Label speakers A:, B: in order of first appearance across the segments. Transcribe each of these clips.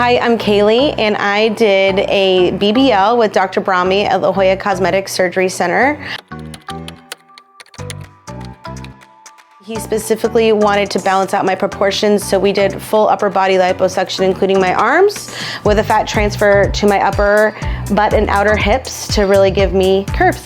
A: Hi, I'm Kaylie, and I did a BBL with Dr. Brahme at the Jolla Cosmetic Surgery Center. He specifically wanted to balance out my proportions, so we did full upper body liposuction, including my arms, with a fat transfer to my upper butt and outer hips to really give me curves.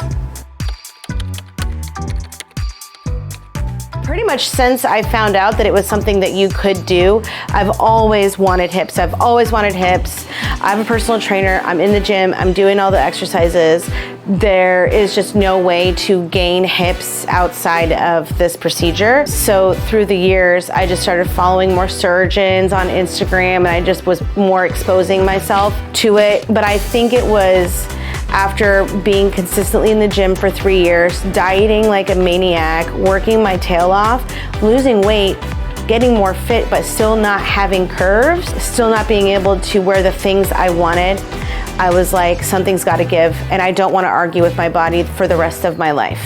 A: Pretty much since I found out that it was something that you could do, I've always wanted hips. I have a personal trainer, I'm in the gym, I'm doing all the exercises. There is just no way to gain hips outside of this procedure. So through the years, I just started following more surgeons on Instagram, and I just was more exposing myself to it. But I think it was after being consistently in the gym for 3 years, dieting like a maniac, working my tail off, losing weight, getting more fit, but still not having curves, still not being able to wear the things I wanted, I was like, something's gotta give, and I don't wanna argue with my body for the rest of my life.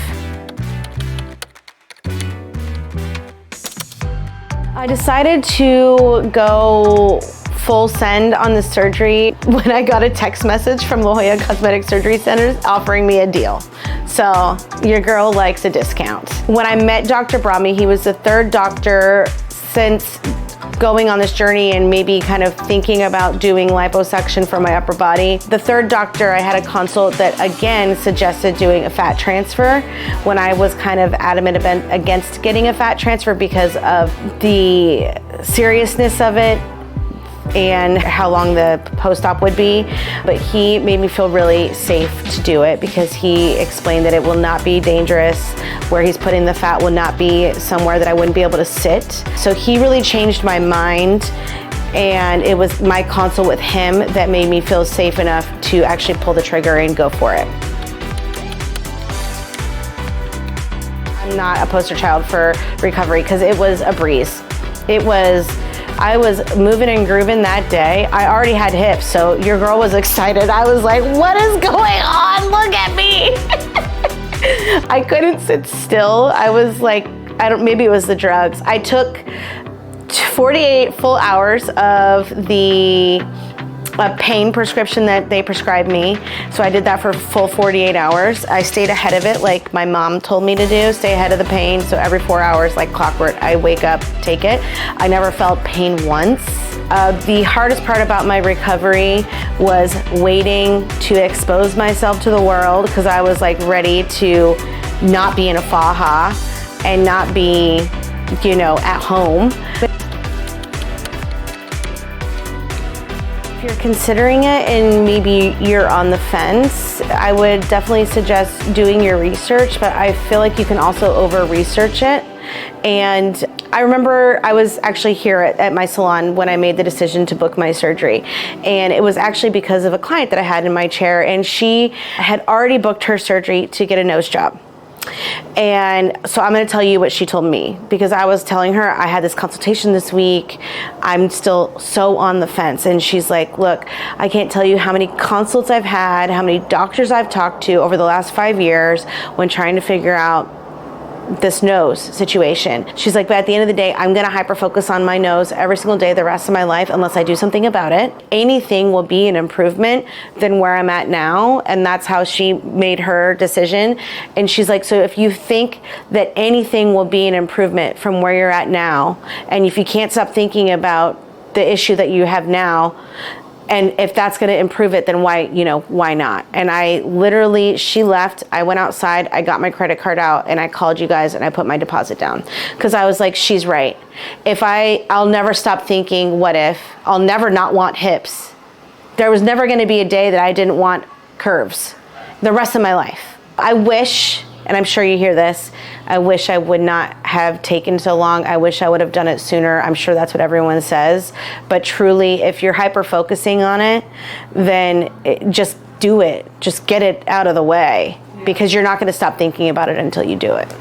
A: I decided to go full send on the surgery when I got a text message from La Jolla Cosmetic Surgery Centers offering me a deal. So your girl likes a discount. When I met Dr. Brahme, he was the third doctor since going on this journey and maybe kind of thinking about doing liposuction for my upper body. The third doctor, I had a consult that again suggested doing a fat transfer when I was kind of adamant against getting a fat transfer because of the seriousness of it and how long the post-op would be. But he made me feel really safe to do it because he explained that it will not be dangerous. Where he's putting the fat will not be somewhere that I wouldn't be able to sit. So he really changed my mind, and it was my consult with him that made me feel safe enough to actually pull the trigger and go for it. I'm not a poster child for recovery because it was a breeze. I was moving and grooving that day. I already had hips, so your girl was excited. I was like, what is going on? Look at me. I couldn't sit still. I was like, maybe it was the drugs. I took 48 full hours of the pain prescription that they prescribed me. So I did that for full 48 hours. I stayed ahead of it like my mom told me to do, stay ahead of the pain. So every 4 hours, like clockwork, I wake up, take it. I never felt pain once. The hardest part about my recovery was waiting to expose myself to the world because I was like ready to not be in a faja and not be, at home. If you're considering it and maybe you're on the fence, I would definitely suggest doing your research, but I feel like you can also over-research it. And I remember I was actually here at my salon when I made the decision to book my surgery. And it was actually because of a client that I had in my chair, and she had already booked her surgery to get a nose job. And so I'm going to tell you what she told me, because I was telling her I had this consultation this week. I'm still so on the fence. And she's like, look, I can't tell you how many consults I've had, how many doctors I've talked to over the last 5 years when trying to figure out this nose situation. She's like, but at the end of the day, I'm gonna hyper focus on my nose every single day the rest of my life unless I do something about it. Anything will be an improvement than where I'm at now. And that's how she made her decision. And she's like, so if you think that anything will be an improvement from where you're at now, and if you can't stop thinking about the issue that you have now, and if that's going to improve it, then why not? And I literally, she left, I went outside, I got my credit card out, and I called you guys and I put my deposit down. Because I was like, she's right. I'll never stop thinking, what if? I'll never not want hips. There was never going to be a day that I didn't want curves the rest of my life. I wish, and I'm sure you hear this, I wish I would not have taken so long. I wish I would have done it sooner. I'm sure that's what everyone says. But truly, if you're hyper-focusing on it, then just do it. Just get it out of the way, because you're not going to stop thinking about it until you do it.